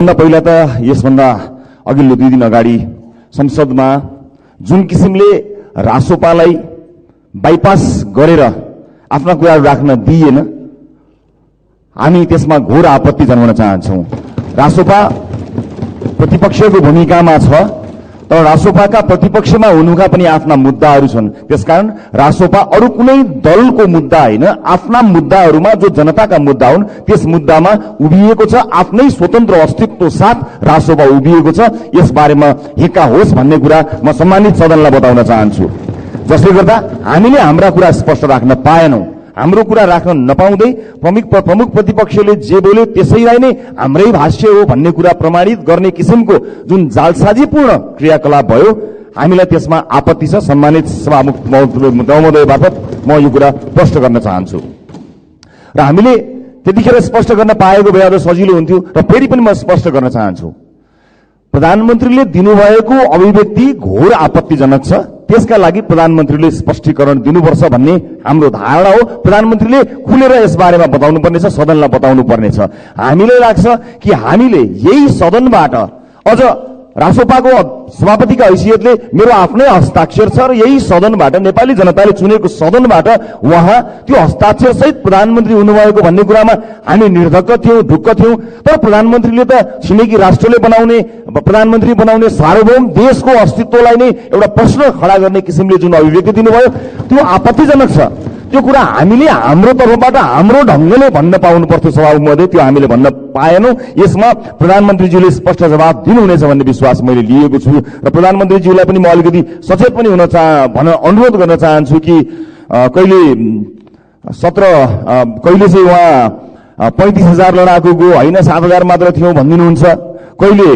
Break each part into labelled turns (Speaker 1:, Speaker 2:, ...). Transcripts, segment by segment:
Speaker 1: पहिला त यसभन्दा अघिल्लो 2 दिन अगाडि संसदमा जुन किसिमले रासोपालाई बाइपास गरेर आफ्ना कुराहरू राख्न दिएन, हामी त्यसमा घोर आपत्ति जनाउन चाहन्छौं। रासोपा प्रतिपक्षको भूमिकामा छ, तर रासोपाका प्रतिपक्षमा हुनुका पनि आफ्ना मुद्दाहरू छन्। त्यसकारण रासोपा अरू कुनै दलको मुद्दा होइन, आफ्ना मुद्दाहरूमा जो जनताका मुद्दा हुन् त्यस मुद्दामा उभिएको छ। आफ्नै स्वतन्त्र अस्तित्व साथ रासोपा उभिएको छ। यसबारेमा हिक्का होस् भन्ने कुरा म सम्मानित सदनलाई बताउन चाहन्छु। जसले गर्दा हामीले हाम्रा कुरा स्पष्ट राख्न पाएनौं। हाम्रो कुरा राख्न नपाउँदै प्रमुख प्रतिपक्षले जे बोल्यो त्यसैलाई नै हाम्रै भाष्य हो भन्ने कुरा प्रमाणित गर्ने किसिमको जुन जालसाजीपूर्ण क्रियाकलाप भयो, हामीलाई त्यसमा आपत्ति छ। सम्मानित सभामुख महोदय मार्फत म यो कुरा स्पष्ट गर्न चाहन्छु र हामीले त्यतिखेर स्पष्ट गर्न पाएको भए त सजिलो हुन्थ्यो। र फेरि पनि म स्पष्ट गर्न चाहन्छु, प्रधानमन्त्रीले दिनुभएको अभिव्यक्ति घोर आपत्तिजनक छ। त्यसका लागि प्रधानमन्त्रीले स्पष्टीकरण दिनुपर्छ भन्ने हाम्रो धारणा हो। प्रधानमन्त्रीले खुलेर यसबारेमा बताउनु पर्नेछ, सदनलाई बताउनु पर्नेछ। हामीलाई लाग्छ कि हामीले यही सदनबाट अझ रासोपाको सभापतिका हैसियतले मेरो आफ्नै हस्ताक्षर छ र यही सदनबाट नेपाली जनताले चुनेको सदनबाट उहाँ त्यो हस्ताक्षर सहित प्रधानमन्त्री हुनुभएको भन्ने कुरामा हामी निर्धक्क थियौं, ढुक्क थियौं। तर प्रधानमन्त्रीले त छिमेकी राष्ट्रले बनाउने, प्रधानमन्त्री बनाउने सार्वभौम देशको अस्तित्वलाई नै एउटा प्रश्न खडा गर्ने किसिमले जुन अभिव्यक्ति दिनुभयो त्यो आपत्तिजनक छ। त्यो कुरा हामीले हाम्रो तर्फबाट हाम्रो ढंगले भन्न पाउनु पर्थ्यो सभामुख महोदय, त्यो हामीले भन्न पाएनौं। यसमा प्रधानमन्त्रीज्यूले स्पष्ट जवाब दिनुहुनेछ भन्ने विश्वास मैले लिएको छु र प्रधानमन्त्रीज्यूलाई पनि म अलिकति सचेत पनि हुन अनुरोध गर्न चाहन्छु कि कहिले चाहिँ उहाँ 35,000 लडाकु गो होइन 7,000 मात्र थियौं भन्नुहुन्छ, कहिले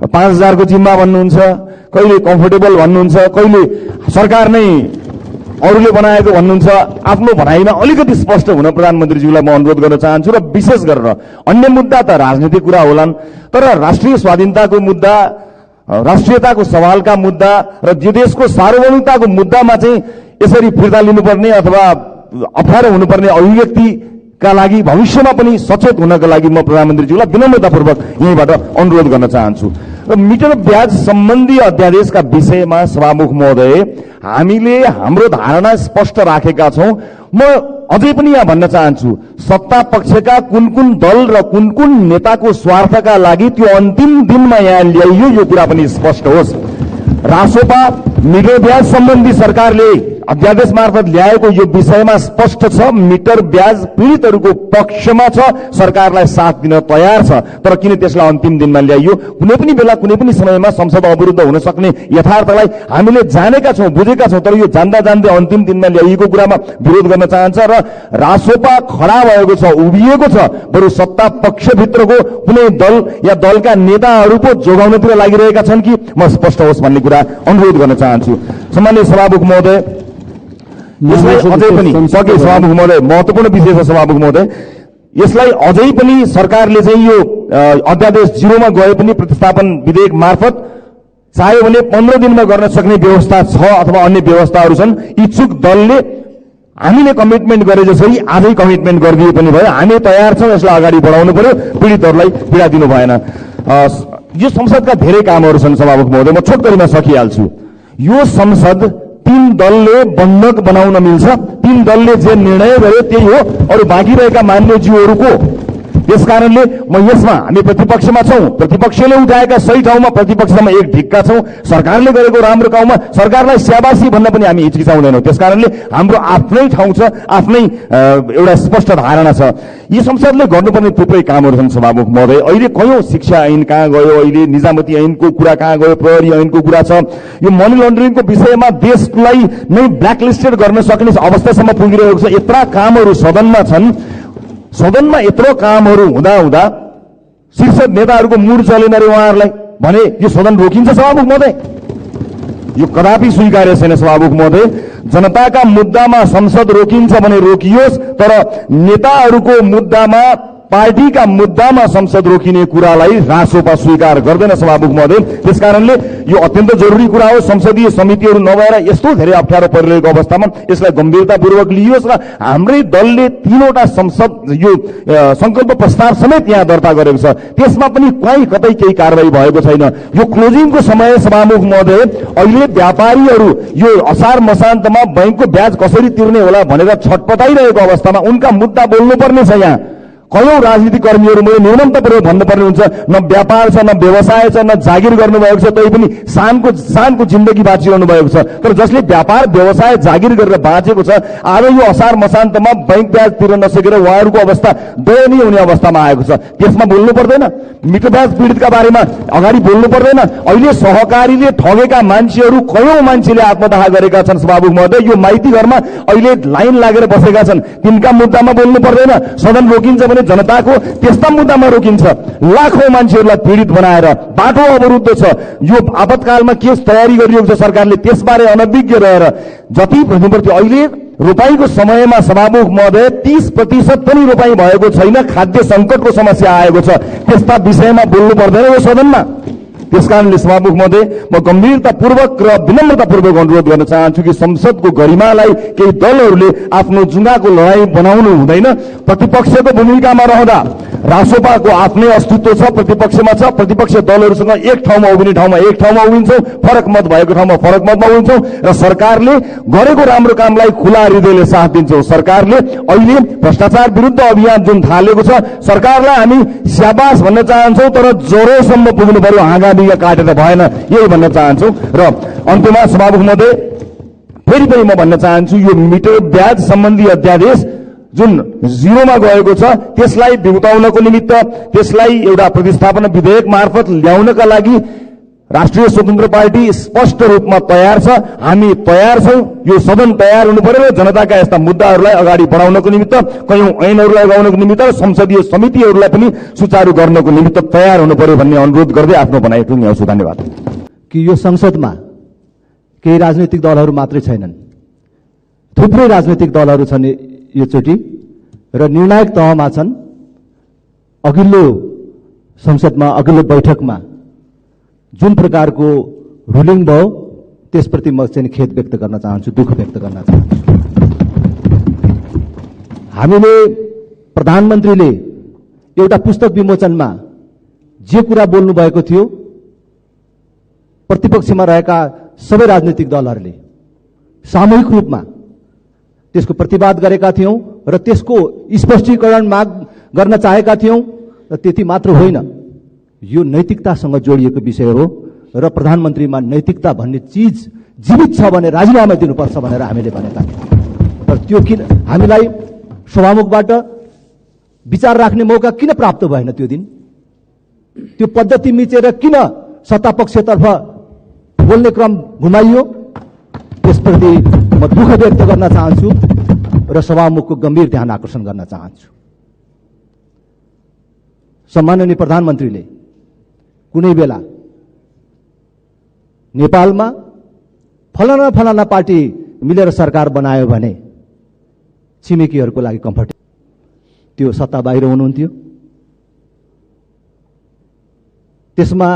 Speaker 1: 5,000 को जिम्मा भन्नुहुन्छ, कहिले कम्फर्टेबल भन्नुहुन्छ, कहिले सरकार नै अरूले बनाएको भन्नुहुन्छ। आफ्नो भनाइमा अलिकति स्पष्ट हुन प्रधानमन्त्रीज्यूलाई म अनुरोध गर्न चाहन्छु। र विशेष गरेर अन्य मुद्दा त राजनीतिक कुरा होलान्, तर राष्ट्रिय स्वाधीनताको मुद्दा, राष्ट्रियताको सवालका मुद्दा र यो देशको सार्वभौमिकताको मुद्दामा चाहिँ यसरी फिर्ता लिनुपर्ने अथवा अप्ठ्यारो हुनुपर्ने अभिव्यक्तिका लागि भविष्यमा पनि सचेत हुनका लागि म प्रधानमन्त्रीज्यूलाई विनम्रतापूर्वक यहीँबाट अनुरोध गर्न चाहन्छु। र मिटर ब्याज सम्बन्धी अध्यादेशका विषयमा सभामुख महोदय हामीले हाम्रो धारणा स्पष्ट राखेका छौं। म अझै पनि यहाँ भन्न चाहन्छु, सत्ता पक्षका कुन दल र कुन नेताको स्वार्थका लागि त्यो अन्तिम दिनमा यहाँ ल्याइयो यो कुरा पनि स्पष्ट होस्। रासोपा मिटर ब्याज सम्बन्धी सरकारले अध्यादेश मार्फत ल्याएको यो विषयमा स्पष्ट छ, मिटर ब्याज पीडितहरूको पक्षमा छ, सरकारलाई साथ दिन तयार छ। तर किन त्यसलाई अन्तिम दिनमा ल्याइयो? कुनै पनि बेला कुनै पनि समयमा संसद अवरुद्ध हुन सक्ने यथार्थलाई हामीले जानेका छौं, बुझेका छौं। तर यो जान्दा जान्दै अन्तिम दिनमा ल्याइएको कुरामा विरोध गर्न चाहन्छ र रासोपा खडा भएको छ, उभिएको छ। बरु सत्ता पक्षभित्रको कुनै दल या दलका नेताहरूको जोगाउनतिर लागिरहेका छन् कि म स्पष्ट होस् भन्ने कुरा अनुरोध गर्न चाहन्छु। सम्माननीय सभामुख महोदय, यसलाई अझै पनि सभामुख महोदय महत्वपूर्ण विषय छ। सभामुख महोदय, यसलाई अझै पनि सरकारले चाहिँ यो अध्यादेश 0 मा गए पनि प्रतिस्थापन विधेयक मार्फत चाह्यो भने 15 दिनमा गर्न सक्ने व्यवस्था छ अथवा अन्य व्यवस्थाहरू छन्। इच्छुक दलले हामीले कमिटमेन्ट गरे जसरी आजै कमिटमेन्ट गरिदिए पनि भयो, हामी तयार छौं। यसलाई अगाडि बढाउनु पर्यो, पीडितहरूलाई पीडा दिनु भएन। यो संसदका धेरै कामहरू छन् सभामुख महोदय, म छोटकरीमा सकिहाल्छु। यो संसद 3 दलले बन्धक बनाउन मिल्छ, 3 दलले जे निर्णय गर्यो त्यही हो, अरू बाँकी रहेका मान्यज्यूहरूको। त्यसकारणले म यसमा हामी प्रतिपक्षमा छौं, प्रतिपक्षले उठाएका सही ठाउँमा प्रतिपक्षमा एक ढिक्का छौं, सरकारले गरेको राम्रो काममा सरकारलाई स्याबासी भन्न पनि हामी हिचकिचाउँदैनौं। त्यसकारणले हाम्रो आफ्नै ठाउँ छ, आफ्नै एउटा स्पष्ट धारणा छ। यी संसदले गर्नुपर्ने थुप्रै कामहरू छन् सभामुख महोदय। अहिले कयौं शिक्षा ऐन कहाँ गयो, अहिले निजामती ऐनको कुरा कहाँ गयो, प्रहरी ऐनको कुरा छ। यो मनी लन्ड्रिङको विषयमा देशलाई नै ब्ल्याकलिस्टेड गर्न सक्ने अवस्थासम्म पुगिरहेको छ। यत्रा कामहरू सदनमा छन्, सदनमा यत्रो कामहरू हुँदा शीर्ष नेताहरूको मुड चलेन रे उहाँहरूलाई भने यो सदन रोकिन्छ सभामुख महोदय? यो कदापि स्वीकार्य छैन सभामुख महोदय। जनताका मुद्दामा संसद रोकिन्छ भने रोकियोस्, तर नेताहरूको मुद्दामा पार्टीका मुद्दामा संसद रोकिने कुरालाई रासोपा स्वीकार गर्दैन सभामुख महोदय। त्यसकारणले यो अत्यन्त जरुरी कुरा हो। संसदीय समितिहरू नभएर यस्तो धेरै अप्ठ्यारो परिरहेको अवस्थामा यसलाई गम्भीरतापूर्वक लिइयोस् र हाम्रै दलले 3वटा संसद यो संकल्प प्रस्ताव समेत यहाँ दर्ता गरेको छ, त्यसमा पनि कहीँ कतै केही कारबाही भएको छैन। यो क्लोजिङको समय सभामुख महोदय, अहिले व्यापारीहरू यो असार मसान्तमा बैंकको ब्याज कसरी तिर्ने होला भनेर छटपटाइरहेको अवस्थामा उनका मुद्दा बोल्नुपर्ने छ। यहाँ कयौं राजनीतिक कर्मीहरू मैले निर्ममतापूर्वक भन्नुपर्ने हुन्छ, न व्यापार छ, न व्यवसाय छ, न जागिर गर्नुभएको छ, तै पनि शानको जिन्दगी बाँचिरहनु भएको छ। तर जसले व्यापार व्यवसाय जागिर गरेर बाँचेको छ, आज यो असार मसान्तमा बैंक ब्याज तिर्न नसकेर उहाँहरूको अवस्था दयनीय हुने अवस्थामा आएको छ। त्यसमा बोल्नु पर्दैन? मिटर ब्याज पीडितका बारेमा अगाडि बोल्नु पर्दैन? अहिले सहकारीले ठगेका मान्छेहरू कयौं मान्छेले आत्मदाह गरेका छन् सभामुख महोदय। यो माइती घरमा अहिले लाइन लागेर बसेका छन्, तिनका मुद्दामा बोल्नु पर्दैन? सदन रोकिन्छ भने जनताको त्यस्ता मुद्दामा रोकिन्छ। लाखौं मान्छेहरूलाई पीडित बनाएर बाटो अवरुद्ध छ। यो आपतकालमा के तयारी गरिएको छ सरकारले त्यसबारे अनभिज्ञ रहेर जति भन्नुपर्थ्यो। अहिले रोपाईको समयमा सभामुख महोदय 30% पनि रोपाई भएको छैन, खाद्य संकटको समस्या आएको छ। त्यस्ता विषयमा बोल्नु पर्दैन यो सदनमा? त्यसकारणले सभामुख महोदय, म गम्भीरतापूर्वक र विनम्रतापूर्वक अनुरोध गर्न चाहन्छु कि संसदको गरिमालाई केही दलहरूले आफ्नो जुङ्गाको लडाई बनाउनु हुँदैन। प्रतिपक्षको भूमिकामा रहँदा रासोपाको आफ्नै अस्तित्व छ, प्रतिपक्षमा छ। प्रतिपक्ष दलहरूसँग एक ठाउँमा उभिने ठाउँमा एक ठाउँमा उभिन्छौँ, फरक मत भएको ठाउँमा फरक मतमा उभिन्छौँ र सरकारले गरेको राम्रो कामलाई खुला हृदयले साथ दिन्छौँ। सरकारले अहिले भ्रष्टाचार विरुद्ध अभियान जुन थालेको छ, सरकारलाई हामी स्याबास भन्न चाहन्छौँ, तर जरोसम्म पुग्नु पर्यो, हाँगा बिगा काटेर भएन, यही भन्न चाहन्छौँ। र अन्त्यमा सभामुख महोदय फेरि पनि म भन्न चाहन्छु, यो मिटर ब्याज सम्बन्धी अध्यादेश जुन जिरोमा गएको छ त्यसलाई बिउताउनको निमित्त, त्यसलाई एउटा प्रतिस्थापन विधेयक मार्फत ल्याउनका लागि राष्ट्रिय स्वतन्त्र पार्टी स्पष्ट रूपमा तयार छ। हामी तयार छौं। यो सदन तयार हुनु पर्यो जनताका यस्ता मुद्दाहरूलाई अगाडि बढाउनको निमित्त, कयौं ऐनहरूलाई लगाउनको निमित्त र संसदीय समितिहरूलाई पनि सुचारू गर्नको निमित्त तयार हुनु पर्यो भन्ने अनुरोध गर्दै आफ्नो भनाइ टुङ्ग्याउँछु। धन्यवाद।
Speaker 2: कि यो संसदमा केही राजनीतिक दलहरू मात्रै छैनन्, थुप्रै राजनीतिक दलहरू छन् योचोटि र निर्णायक तहमा छन्। अघिल्लो संसदमा अघिल्लो बैठकमा जुन प्रकारको रुलिङ भयो त्यसप्रति म चाहिँ खेद व्यक्त गर्न चाहन्छु, दुःख व्यक्त गर्न चाहन्छु। हामीले प्रधानमन्त्रीले एउटा पुस्तक विमोचनमा जे कुरा बोल्नु भएको थियो, प्रतिपक्षमा रहेका सबै राजनीतिक दलहरूले सामूहिक रूपमा त्यसको प्रतिवाद गरेका थियौं र त्यसको स्पष्टीकरण माग गर्न चाहेका थियौं। र त्यति मात्र होइन, यो नैतिकतासँग जोडिएको विषय हो र प्रधानमन्त्रीमा नैतिकता भन्ने चीज जीवित छ भने राजीनामा दिनुपर्छ भनेर हामीले भनेका थियौं। तर त्यो किन हामीलाई सभामुखबाट विचार राख्ने मौका किन प्राप्त भएन? त्यो दिन त्यो पद्धति मिचेर किन सत्तापक्षतर्फ बोल्ने क्रम घुमाइयो? त्यसप्रति म दुःख व्यक्त गर्न चाहन्छु र सभामुखको गम्भीर ध्यान आकर्षण गर्न चाहन्छु। सम्माननीय प्रधानमन्त्रीले कुनै बेला नेपालमा फलाना फलाना पार्टी मिलेर सरकार बनायो भने छिमेकीहरूको लागि कम्फर्ट, त्यो सत्ता बाहिर हुनुहुन्थ्यो। त्यसमा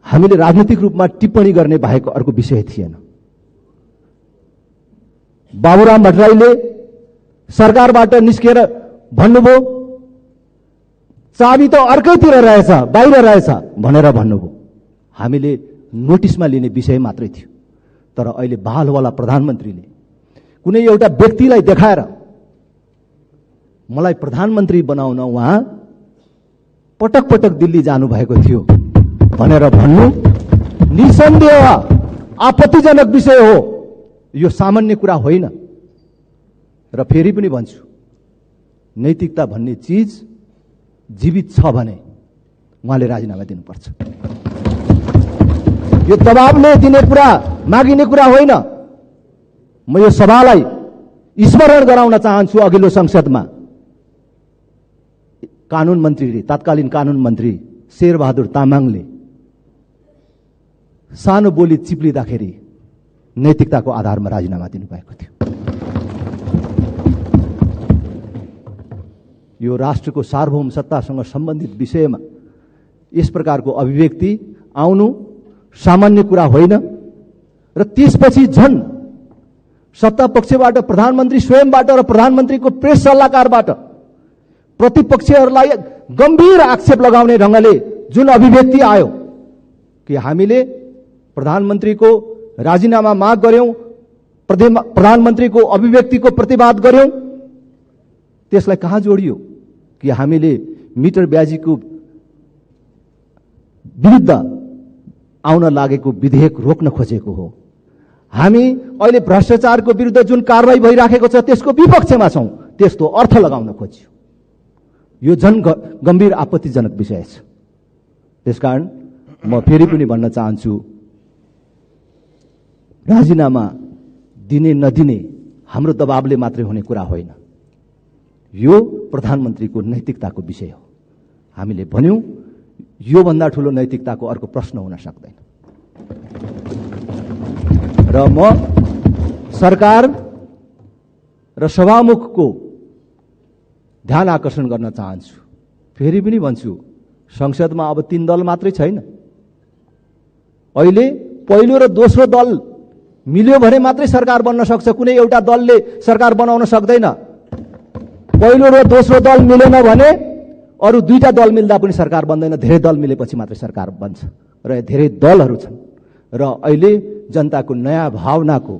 Speaker 2: हामीले राजनीतिक रूपमा टिप्पणी गर्ने बाहेक अर्को विषय थिएन। बाबुराम भट्टराईले सरकारबाट निस्केर भन्नुभयो चाबी त अर्कैतिर रहेछ, बाहिर रहेछ भनेर भन्नुभयो। हामीले नोटिसमा लिने विषय मात्रै थियो। तर अहिले बहालवाला प्रधानमन्त्रीले कुनै एउटा व्यक्तिलाई देखाएर मलाई प्रधानमन्त्री बनाउन उहाँ पटक पटक दिल्ली जानुभएको थियो भनेर भन्नु निसन्देह आपत्तिजनक विषय हो। यो सामान्य कुरा होइन। र फेरि पनि भन्छु, नैतिकता भन्ने चीज जीवित छ भने उहाँले राजीनामा दिनुपर्छ। यो दबावले दिने कुरा, मागिने कुरा होइन। म यो सभालाई स्मरण गराउन चाहन्छु, अघिल्लो संसदमा कानून मन्त्रीले, तत्कालीन कानून मन्त्री शेरबहादुर तामाङले सानो बोली चिप्लिँदाखेरि नैतिकताको आधारमा राजीनामा दिनुभएको थियो। यो राष्ट्रको सार्वभौम सत्तासँग सम्बन्धित विषयमा यस प्रकारको अभिव्यक्ति आउनु सामान्य कुरा होइन र त्यसपछि झन् सत्ता पक्षबाट प्रधानमन्त्री स्वयंबाट र प्रधानमन्त्रीको प्रेस सल्लाहकारबाट प्रतिपक्षहरूलाई गम्भीर आक्षेप लगाउने ढंगले जुन अभिव्यक्ति आयो कि हामीले प्रधानमन्त्रीको राजीनामा माग गर्यौं, प्रधानमन्त्रीको अभिव्यक्तिको प्रतिवाद गर्यौं, त्यसलाई कहाँ जोडियो कि हामीले मिटर ब्याजीको विरुद्ध आउन लागेको विधेयक रोक्न खोजेको हो। हामी अहिले भ्रष्टाचारको विरुद्ध जुन कारबाही भइराखेको छ त्यसको विपक्षमा छौं, त्यस्तो अर्थ लगाउन खोज्यो। यो झन् गम्भीर आपत्तिजनक विषय छ। त्यसकारण म फेरि पनि भन्न चाहन्छु, राजीनामा दिने नदिने हाम्रो दबावले मात्रै हुने कुरा होइन, यो प्रधानमन्त्रीको नैतिकताको विषय हो। हामीले भन्यौं यो भन्दा ठूलो नैतिकताको अर्को प्रश्न हुन सक्दैन। र म सरकार र सभामुखको ध्यान आकर्षण गर्न चाहन्छु। फेरि पनि भन्छु, संसदमा अब 3 दल मात्रै छैन। अहिले पहिलो र दोस्रो दल मिल्यो भने मात्रै सरकार बन्न सक्छ। कुनै एउटा दलले सरकार बनाउन सक्दैन। पहिलो र दोस्रो दल मिलेन भने अरु 2टा दल मिल्दा पनि सरकार बन्दैन। धेरै दल मिलेपछि मात्रै सरकार बन्छ र धेरै दलहरू छन् र अहिले जनताको नयाँ भावनाको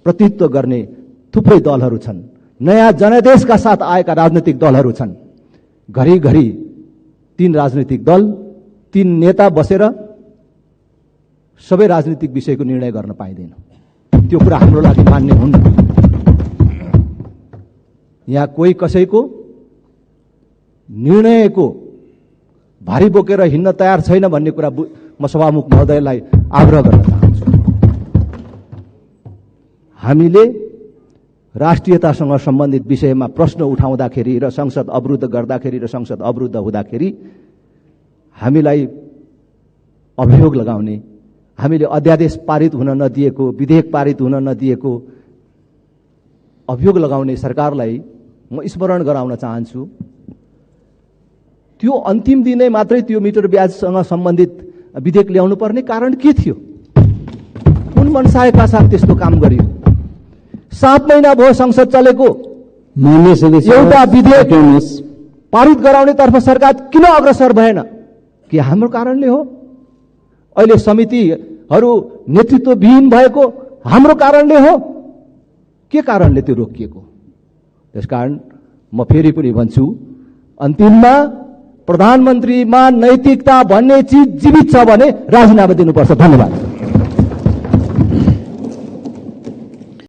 Speaker 2: प्रतिनिधित्व गर्ने थुप्रै दलहरू छन्। नयाँ जनादेशका साथ आएका राजनीतिक दलहरू छन्। घरिघरि 3 राजनीतिक दल, 3 नेता बसेर सबै राजनीतिक विषयको निर्णय गर्न पाइँदैन। त्यो कुरा हाम्रो लागि मान्य हुन्न। यहाँ कोही कसैको निर्णयको भारी बोकेर हिँड्न तयार छैन भन्ने कुरा म सभामुख महोदयलाई आग्रह गर्न चाहन्छु। हामीले राष्ट्रियतासँग सम्बन्धित विषयमा प्रश्न उठाउँदाखेरि र संसद अवरुद्ध गर्दाखेरि र संसद अवरुद्ध हुँदाखेरि हामीलाई अभियोग लगाउने, हामीले अध्यादेश पारित हुन नदिएको, विधेयक पारित हुन नदिएको अभियोग लगाउने सरकारलाई म स्मरण गराउन चाहन्छु। त्यो अन्तिम दिनै मात्रै त्यो मिटर ब्याजसँग सम्बन्धित विधेयक ल्याउनु पर्ने कारण के थियो? कुन मनसायका साथ त्यस्तो काम गरियो? 7 महिना भयो संसद चलेको, एउटा विधेयक पारित गराउने तर्फ सरकार किन अग्रसर भएन? के हाम्रो कारणले हो? अहिले समितिहरू नेतृत्वविहीन भएको हाम्रो कारणले हो? के कारणले त्यो रोकिएको? त्यसकारण म फेरि पनि भन्छु, अन्तिममा प्रधानमन्त्रीमा नैतिकता भन्ने चीज जीवित छ भने राजीनामा दिनुपर्छ। धन्यवाद।